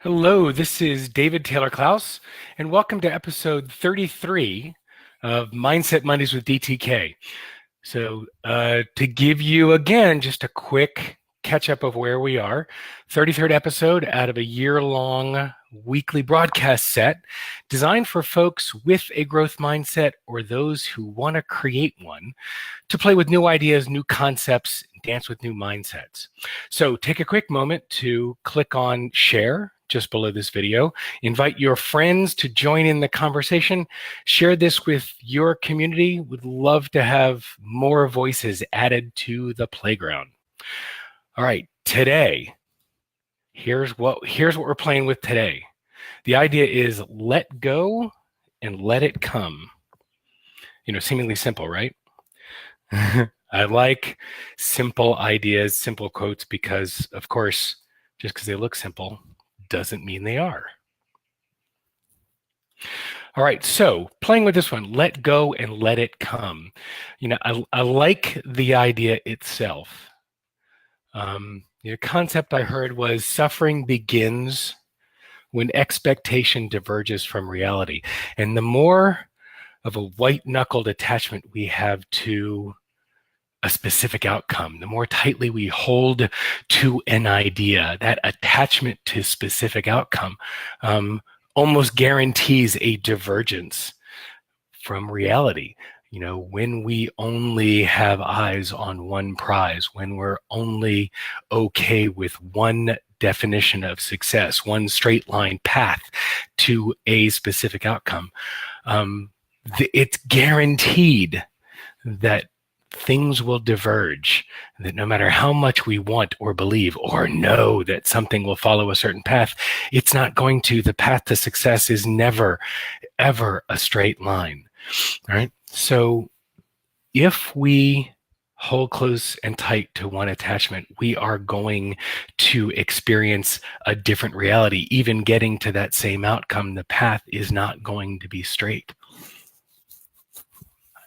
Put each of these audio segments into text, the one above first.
Hello, this is David Taylor Klaus, and welcome to episode 33 of Mindset Mondays with DTK. To give you again just a quick catch up of where we are, 33rd episode out of a year-long weekly broadcast set designed for folks with a growth mindset or those who want to create one to play with new ideas, new concepts, and dance with new mindsets. So take a quick moment to click on share just below this video. Invite your friends to join in the conversation. Share this with your community. Would love to have more voices added to the playground. All right, today, here's what we're playing with today. The idea is let go and let it come. Seemingly simple, right? I like simple ideas, simple quotes, because of course, just because they look simple doesn't mean they are. All right, so playing with this one, let go and let it come. I like the idea itself. The concept I heard was suffering begins when expectation diverges from reality. And the more of a white-knuckled attachment we have to a specific outcome, the more tightly we hold to an idea, that attachment to specific outcome almost guarantees a divergence from reality. When we only have eyes on one prize, when we're only okay with one definition of success, one straight line path to a specific outcome, it's guaranteed that things will diverge, that no matter how much we want or believe or know that something will follow a certain path, it's not going to. The path to success is never, ever a straight line. All right. So if we hold close and tight to one attachment, we are going to experience a different reality. Even getting to that same outcome, the path is not going to be straight.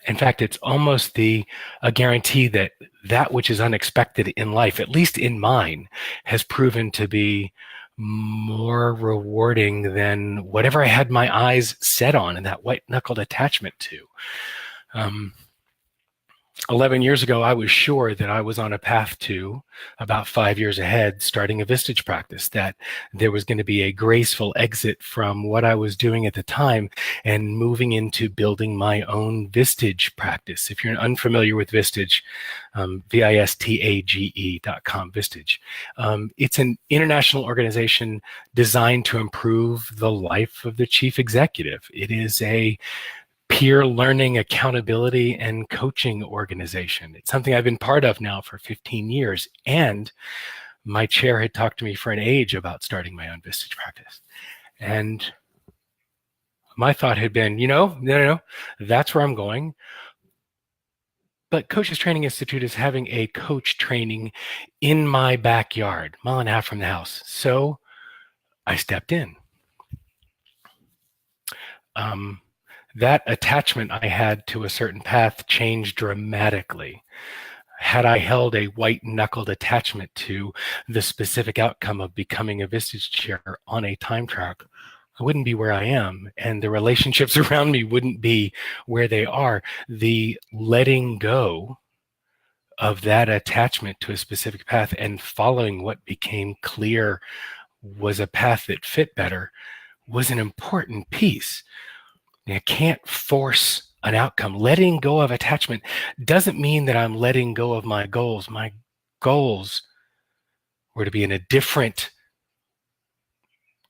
In fact, it's almost a guarantee that which is unexpected in life, at least in mine, has proven to be more rewarding than whatever I had my eyes set on and that white-knuckled attachment to. 11 years ago, I was sure that I was on a path to, about 5 years ahead, starting a Vistage practice, that there was going to be a graceful exit from what I was doing at the time and moving into building my own Vistage practice. If you're unfamiliar with Vistage, vistage.com, Vistage. It's an international organization designed to improve the life of the chief executive. It is a peer learning, accountability, and coaching organization. It's something I've been part of now for 15 years. And my chair had talked to me for an age about starting my own Vistage practice. And my thought had been, no, that's where I'm going. But Coaches Training Institute is having a coach training in my backyard, a mile and a half from the house. So I stepped in. That attachment I had to a certain path changed dramatically. Had I held a white-knuckled attachment to the specific outcome of becoming a Vistage chair on a time track, I wouldn't be where I am, and the relationships around me wouldn't be where they are. The letting go of that attachment to a specific path and following what became clear was a path that fit better was an important piece. I can't force an outcome. Letting go of attachment doesn't mean that I'm letting go of my goals. My goals were to be in a different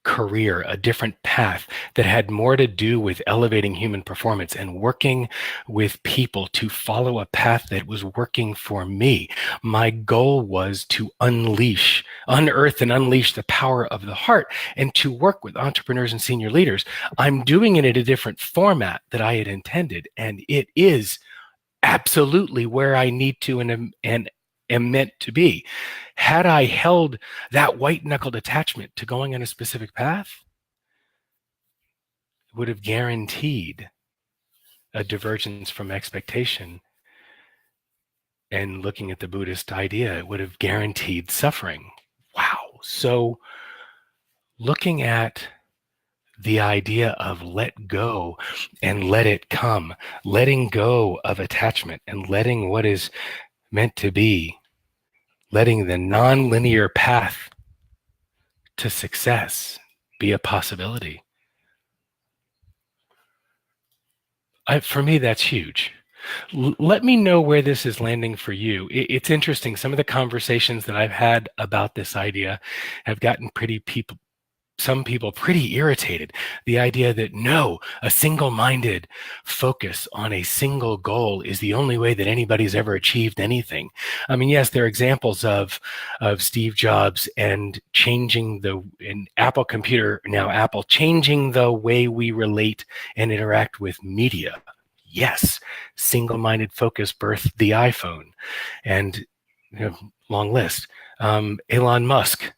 career, a different path that had more to do with elevating human performance and working with people to follow a path that was working for me. My goal was to unearth and unleash the power of the heart and to work with entrepreneurs and senior leaders. I'm doing it in a different format that I had intended, and it is absolutely where I need to and am meant to be. Had I held that white-knuckled attachment to going on a specific path, it would have guaranteed a divergence from expectation. And looking at the Buddhist idea, it would have guaranteed suffering. Wow. So looking at the idea of let go and let it come, letting go of attachment and letting what is meant to be, letting the non-linear path to success be a possibility. For me, that's huge. Let me know where this is landing for you. It's interesting. Some of the conversations that I've had about this idea have gotten some people pretty irritated. The idea that no, a single-minded focus on a single goal is the only way that anybody's ever achieved anything. I mean, yes, there are examples of Steve Jobs and in Apple Computer, now Apple, changing the way we relate and interact with media. Yes, single-minded focus birthed the iPhone, and long list. Elon Musk,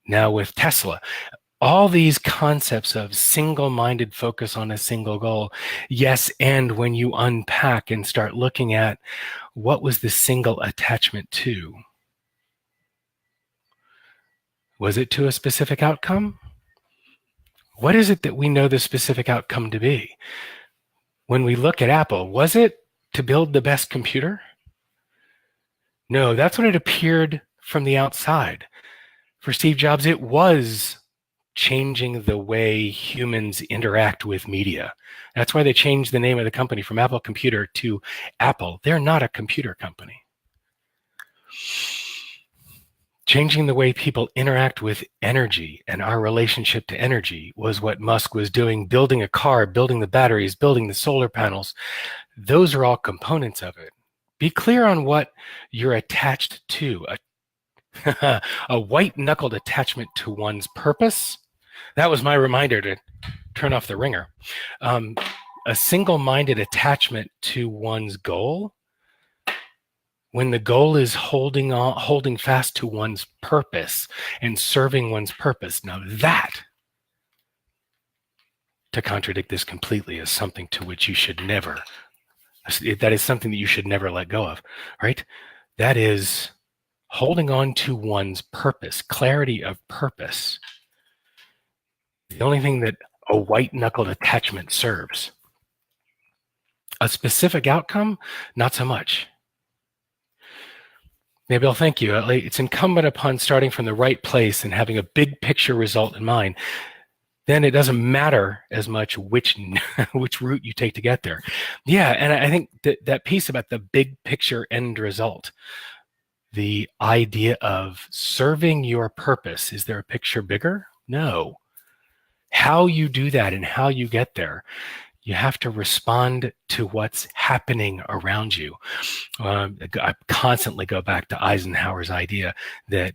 now with Tesla. All these concepts of single-minded focus on a single goal. Yes, and when you unpack and start looking at what was the single attachment to? Was it to a specific outcome? What is it that we know the specific outcome to be? When we look at Apple, was it to build the best computer? No, that's what it appeared from the outside. For Steve Jobs, it was changing the way humans interact with media. That's why they changed the name of the company from Apple Computer to Apple. They're not a computer company. Changing the way people interact with energy and our relationship to energy was what Musk was doing, building a car, building the batteries, building the solar panels. Those are all components of it. Be clear on what you're attached to. A white-knuckled attachment to one's purpose. That was my reminder to turn off the ringer. A single-minded attachment to one's goal. When the goal is holding fast to one's purpose and serving one's purpose. Now that, to contradict this completely, is something to which you should never, that is something that you should never let go of, right? That is holding on to one's purpose, clarity of purpose. The only thing that a white-knuckled attachment serves. A specific outcome, not so much. Maybe I'll thank you. It's incumbent upon starting from the right place and having a big picture result in mind. Then it doesn't matter as much which route you take to get there. Yeah, and I think that piece about the big picture end result, the idea of serving your purpose, is there a picture bigger? No. How you do that and how you get there, you have to respond to what's happening around you. I constantly go back to Eisenhower's idea that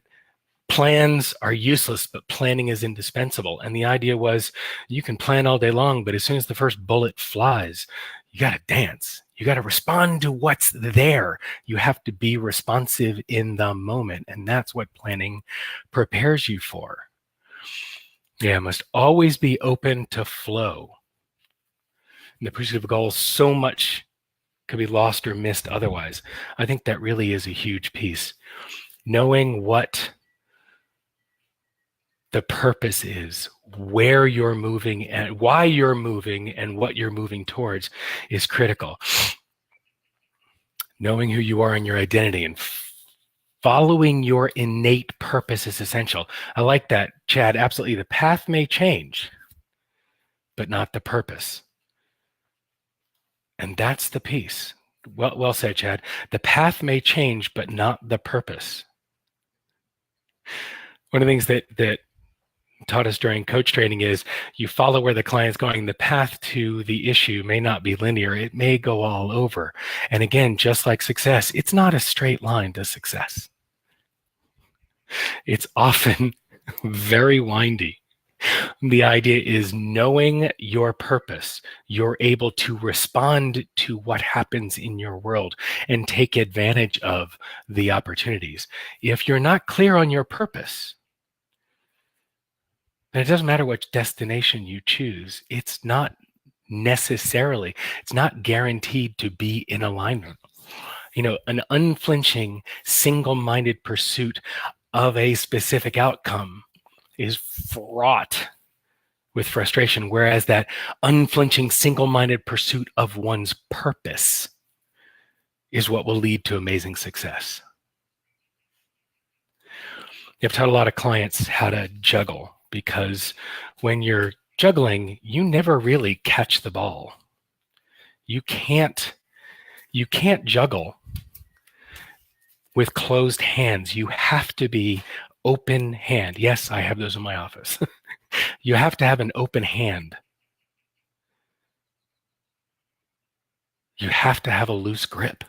plans are useless, but planning is indispensable. And the idea was you can plan all day long, but as soon as the first bullet flies, you got to dance. You got to respond to what's there. You have to be responsive in the moment. And that's what planning prepares you for. Yeah, must always be open to flow. In the pursuit of a goal, so much could be lost or missed otherwise. I think that really is a huge piece. Knowing what the purpose is, where you're moving and why you're moving and what you're moving towards is critical. Knowing who you are and your identity and following your innate purpose is essential. I like that, Chad. Absolutely. The path may change, but not the purpose. And that's the piece. Well said, Chad. The path may change, but not the purpose. One of the things that taught us during coach training is you follow where the client's going. The path to the issue may not be linear. It may go all over. And again, just like success, it's not a straight line to success. It's often very windy. The idea is knowing your purpose. You're able to respond to what happens in your world and take advantage of the opportunities. If you're not clear on your purpose, then it doesn't matter which destination you choose. It's not guaranteed to be in alignment. An unflinching, single-minded pursuit of a specific outcome is fraught with frustration, whereas that unflinching, single-minded pursuit of one's purpose is what will lead to amazing success. I've taught a lot of clients how to juggle, because when you're juggling, you never really catch the ball. You can't juggle with closed hands. You have to be open hand. Yes, I have those in my office. You have to have an open hand. You have to have a loose grip.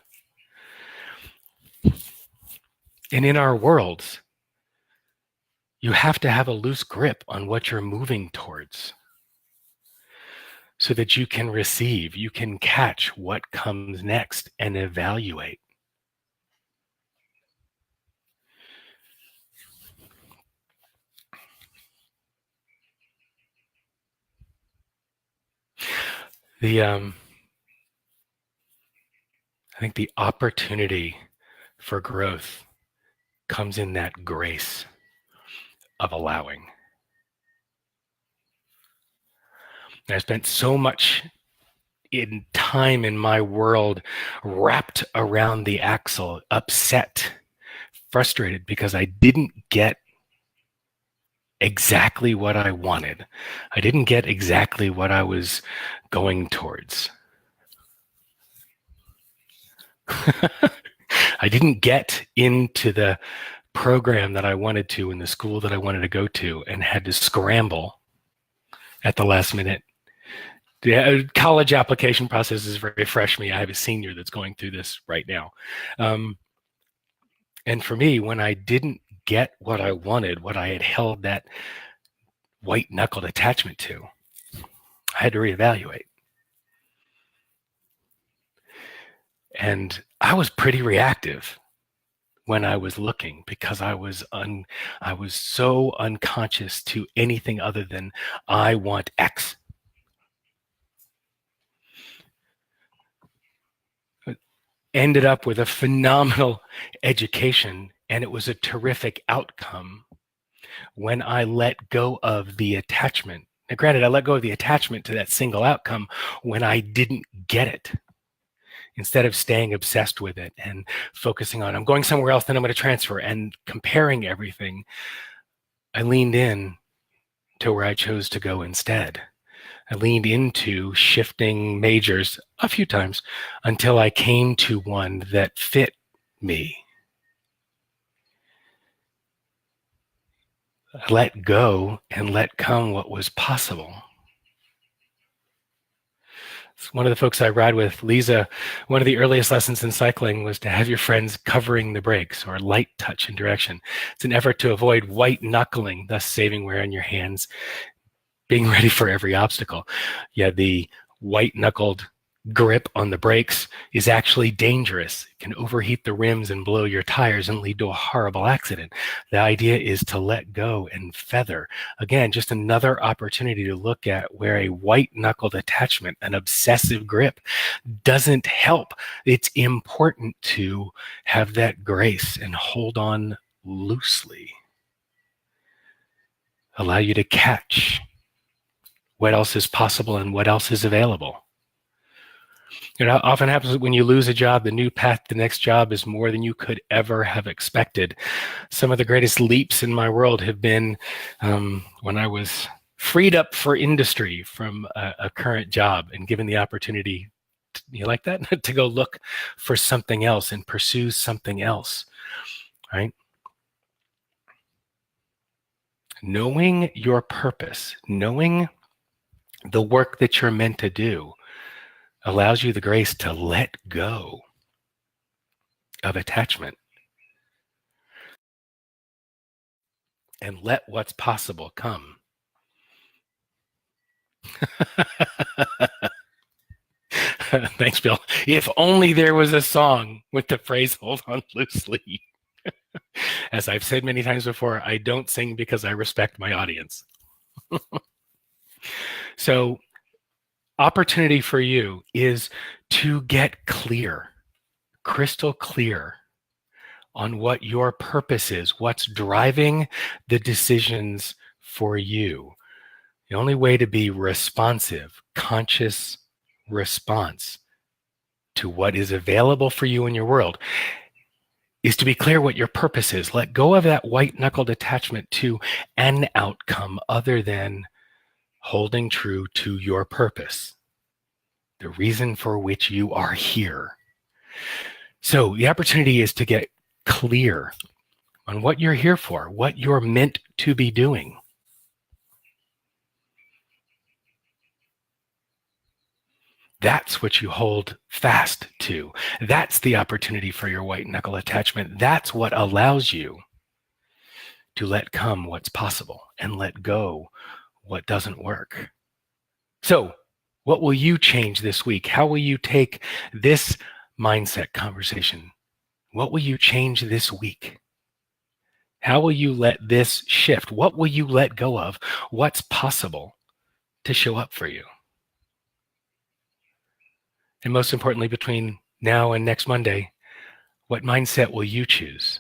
And in our worlds, you have to have a loose grip on what you're moving towards so that you can receive, you can catch what comes next and evaluate. I think the opportunity for growth comes in that grace of allowing. I spent so much in time in my world wrapped around the axle, upset, frustrated because I didn't get exactly what I wanted. I didn't get exactly what I was going towards. I didn't get into the program that I wanted to in the school that I wanted to go to, and had to scramble at the last minute. The college application process is very fresh for me. I have a senior that's going through this right now. And for me, when I didn't get what I wanted, what I had held that white-knuckled attachment to, I had to reevaluate. And I was pretty reactive when I was looking, because I was so unconscious to anything other than I want X. Ended up with a phenomenal education, and it was a terrific outcome when I let go of the attachment. Now, granted, I let go of the attachment to that single outcome when I didn't get it. Instead of staying obsessed with it and focusing on, I'm going somewhere else, then I'm going to transfer, and comparing everything, I leaned in to where I chose to go instead. I leaned into shifting majors a few times until I came to one that fit me. I let go and let come what was possible. One of the folks I ride with, Lisa, one of the earliest lessons in cycling was to have your friends covering the brakes, or light touch and direction. It's an effort to avoid white knuckling, thus saving wear on your hands, being ready for every obstacle. Yeah, the white knuckled grip on the brakes is actually dangerous. It can overheat the rims and blow your tires and lead to a horrible accident. The idea is to let go and feather. Again, just another opportunity to look at where a white-knuckled attachment, an obsessive grip, doesn't help. It's important to have that grace and hold on loosely. Allow you to catch what else is possible and what else is available. It often happens when you lose a job, the new path to the next job is more than you could ever have expected. Some of the greatest leaps in my world have been when I was freed up for industry from a current job and given the opportunity, you like that, to go look for something else and pursue something else, right? Knowing your purpose, knowing the work that you're meant to do, allows you the grace to let go of attachment and let what's possible come. Thanks, Bill. If only there was a song with the phrase "hold on loosely." As I've said many times before, I don't sing because I respect my audience. So, opportunity for you is to get clear, crystal clear, on what your purpose is, what's driving the decisions for you. The only way to be responsive, conscious response to what is available for you in your world is to be clear what your purpose is. Let go of that white-knuckled attachment to an outcome other than holding true to your purpose, the reason for which you are here. So the opportunity is to get clear on what you're here for, what you're meant to be doing. That's what you hold fast to. That's the opportunity for your white knuckle attachment. That's what allows you to let come what's possible and let go what doesn't work. So, what will you change this week? How will you take this mindset conversation? What will you change this week? How will you let this shift? What will you let go of? What's possible to show up for you? And most importantly, between now and next Monday, what mindset will you choose?